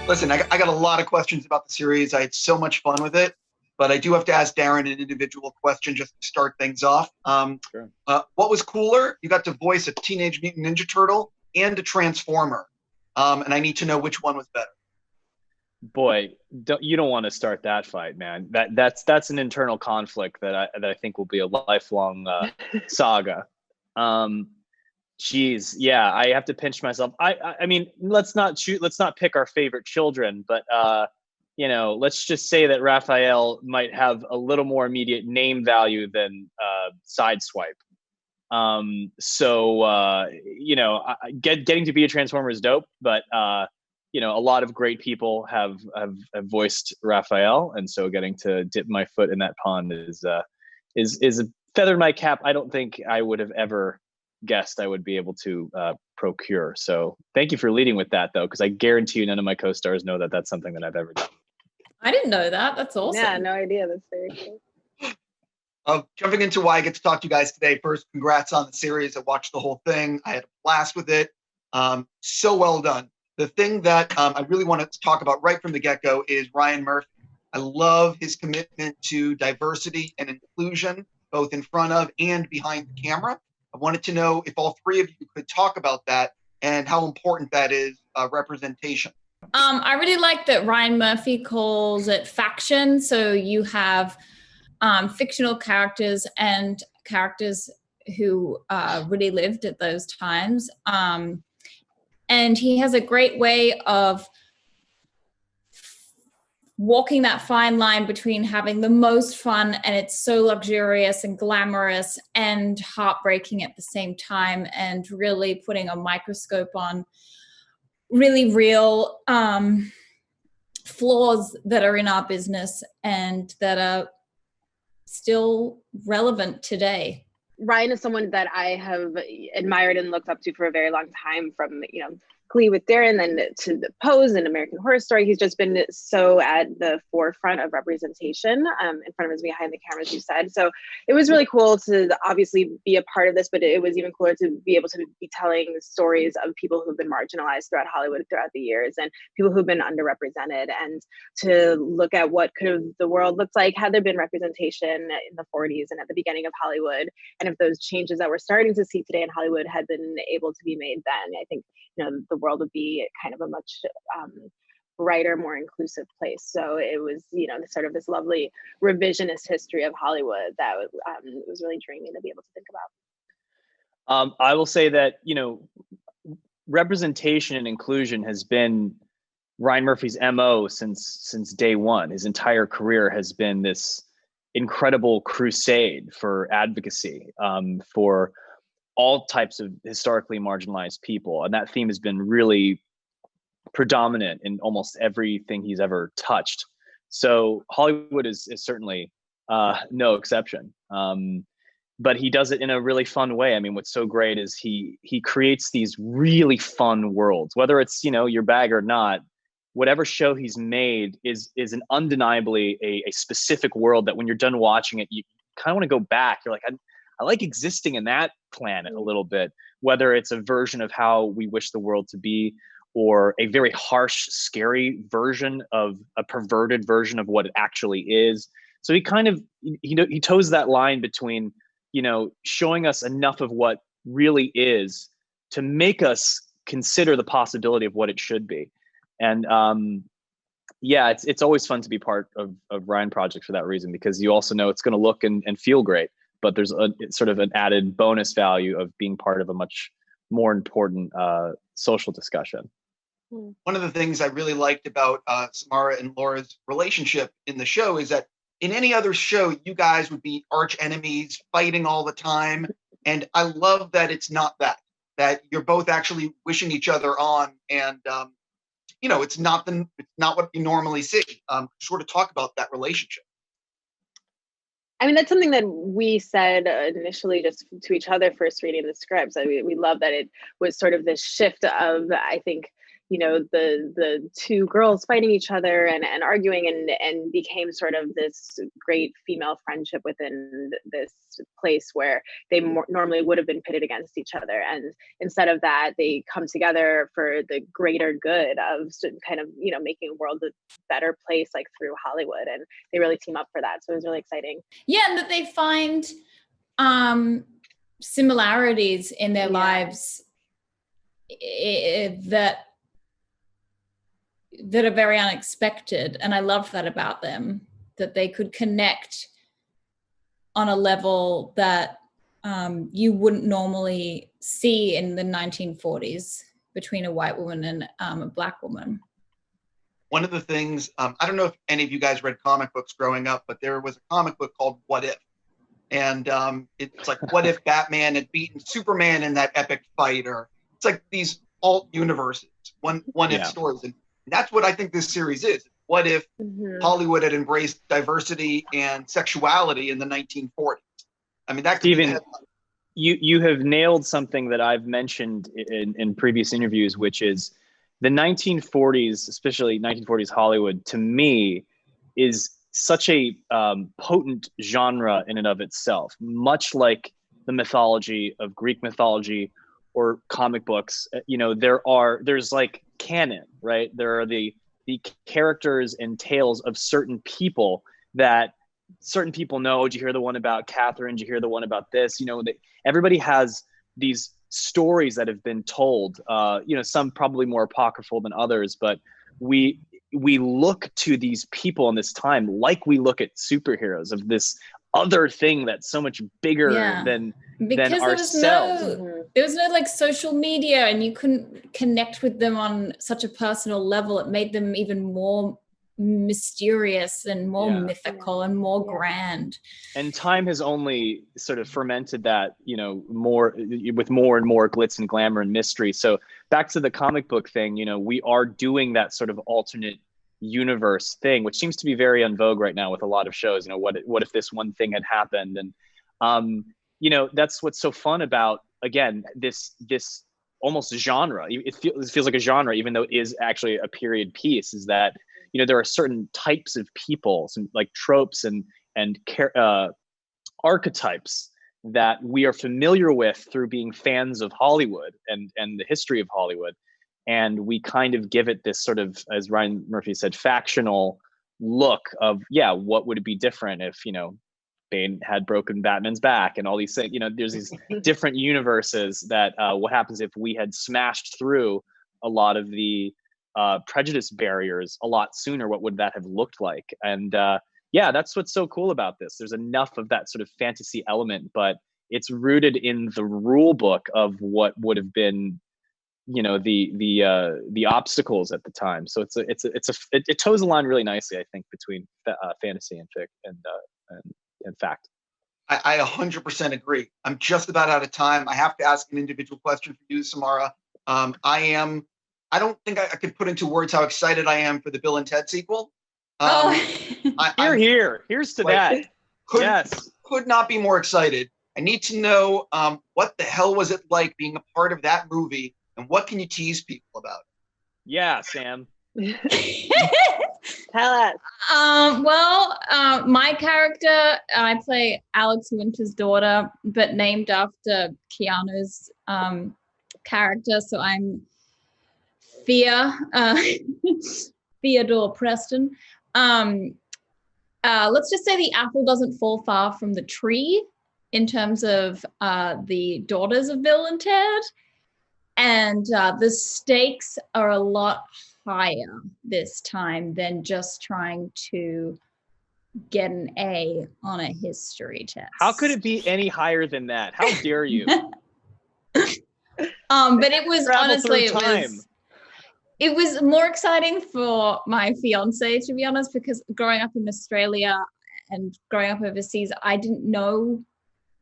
Listen, I got a lot of questions about the series. I had so much fun with it, but I do have to ask Darren an individual question just to start things off. Sure. What was cooler? You got to voice a Teenage Mutant Ninja Turtle and a Transformer, and I need to know which one was better. Boy, you don't want to start that fight, man. That's an internal conflict that I think will be a lifelong saga. Geez, yeah, I have to pinch myself. I mean, let's not pick our favorite children, but let's just say that Raphael might have a little more immediate name value than Sideswipe. Getting to be a Transformer is dope, but a lot of great people have voiced Raphael, and so getting to dip my foot in that pond is a feather in my cap. I don't think I would have ever guessed I would be able to procure. So thank you for leading with that, though, because I guarantee you none of my co-stars know that that's something that I've ever done. I didn't know that. That's awesome. Yeah, no idea. That's very cool. Jumping into why I get to talk to you guys today. First, congrats on the series. I watched the whole thing. I had a blast with it. So well done. The thing that I really want to talk about right from the get-go is Ryan Murphy. I love his commitment to diversity and inclusion, both in front of and behind the camera. I wanted to know if all three of you could talk about that and how important that is, representation. I really like that Ryan Murphy calls it faction. So you have fictional characters and characters who really lived at those times. And he has a great way of walking that fine line between having the most fun and it's so luxurious and glamorous and heartbreaking at the same time, and really putting a microscope on really real flaws that are in our business and that are still relevant today. Ryan is someone that I have admired and looked up to for a very long time, from Glee with Darren, then to the Pose and American Horror Story. He's just been so at the forefront of representation, in front of us, behind the camera, as you said. So it was really cool to obviously be a part of this, but it was even cooler to be able to be telling stories of people who've been marginalized throughout Hollywood throughout the years, and people who've been underrepresented, and to look at what could have the world looked like had there been representation in the 40s and at the beginning of Hollywood, and if those changes that we're starting to see today in Hollywood had been able to be made then. I think the world would be kind of a much brighter, more inclusive place. So it was, sort of this lovely revisionist history of Hollywood that it was really dreamy to be able to think about. I will say that, representation and inclusion has been Ryan Murphy's MO since day one. His entire career has been this incredible crusade for advocacy, for all types of historically marginalized people. And that theme has been really predominant in almost everything he's ever touched. So Hollywood is certainly no exception. But he does it in a really fun way. I mean, what's so great is he creates these really fun worlds, whether it's, your bag or not. Whatever show he's made is an undeniably a specific world that when you're done watching it, you kind of want to go back. You're like, I like existing in that planet a little bit, whether it's a version of how we wish the world to be, or a very harsh, scary version of a perverted version of what it actually is. So he kind of, he toes that line between, showing us enough of what really is to make us consider the possibility of what it should be. And it's always fun to be part of Ryan projects for that reason, because you also know it's going to look and feel great. But there's sort of an added bonus value of being part of a much more important social discussion. One of the things I really liked about Samara and Laura's relationship in the show is that in any other show, you guys would be arch enemies, fighting all the time. And I love that it's not that you're both actually wishing each other on. And, it's not what you normally see. Sort of talk about that relationship. I mean, that's something that we said initially just to each other first reading the scripts. We love that it was sort of this shift of, I think, the two girls fighting each other and arguing, and became sort of this great female friendship within this place where they normally would have been pitted against each other. And instead of that, they come together for the greater good of kind of, making the world a better place, like through Hollywood. And they really team up for that. So it was really exciting. Yeah, and that they find similarities in their lives that are very unexpected. And I loved that about them, that they could connect on a level that you wouldn't normally see in the 1940s between a white woman and a black woman. One of the things, I don't know if any of you guys read comic books growing up, but there was a comic book called What If? And it's like, what if Batman had beaten Superman in that epic fight? Or it's like these alt universes, one if stories. And that's what I think this series is. What if Hollywood had embraced diversity and sexuality in the 1940s? I mean, that could Steven, you have nailed something that I've mentioned in previous interviews, which is the 1940s, especially 1940s Hollywood, to me, is such a potent genre in and of itself, much like the mythology of Greek mythology or comic books. There's like canon, right? There are the characters and tales of certain people that certain people know. Did you hear the one about Catherine? Did you hear the one about this? Everybody has these stories that have been told, some probably more apocryphal than others, but we look to these people in this time like we look at superheroes, of this other thing that's so much bigger than ourselves. There was no like social media, and you couldn't connect with them on such a personal level. It made them even more mysterious and more mythical and more grand. And time has only sort of fermented that, more with more and more glitz and glamour and mystery. So back to the comic book thing, we are doing that sort of alternate universe thing, which seems to be very en vogue right now with a lot of shows. What if this one thing had happened? And that's what's so fun about, again, this almost genre. It feels like a genre, even though it is actually a period piece, is that there are certain types of people, some like tropes and archetypes that we are familiar with through being fans of Hollywood and the history of Hollywood. And we kind of give it this sort of, as Ryan Murphy said, factional look of, what would it be different if, Bane had broken Batman's back and all these things. There's these different universes that what happens if we had smashed through a lot of the prejudice barriers a lot sooner? What would that have looked like? And that's what's so cool about this. There's enough of that sort of fantasy element, but it's rooted in the rule book of what would have been, the obstacles at the time. So it toes the line really nicely, I think, between fantasy and fact. I 100% agree. I'm just about out of time. I have to ask an individual question for you, Samara. I don't think I could put into words how excited I am for the Bill and Ted sequel. Here's to that. Could not be more excited. I need to know what the hell was it like being a part of that movie, and what can you tease people about? Yeah, Sam. Tell us. My character, I play Alex Winter's daughter, but named after Keanu's character. So I'm Theodore Preston. Let's just say the apple doesn't fall far from the tree in terms of the daughters of Bill and Ted. And the stakes are a lot higher this time than just trying to get an A on a history test. How could it be any higher than that? How dare you? But it was honestly, it was more exciting for my fiance, to be honest, because growing up in Australia and growing up overseas, I didn't know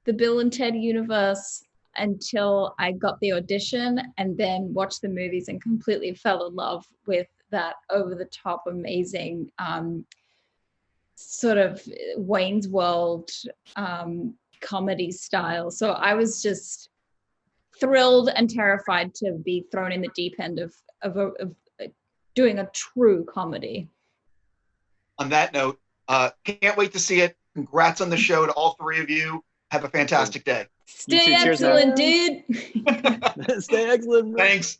the Bill and Ted universe until I got the audition and then watched the movies and completely fell in love with that over-the-top amazing sort of Wayne's World comedy style. So I was just thrilled and terrified to be thrown in the deep end of of doing a true comedy. On that note, can't wait to see it. Congrats on the show to all three of you. Have a fantastic day. Stay excellent, dude. Stay excellent. Thanks.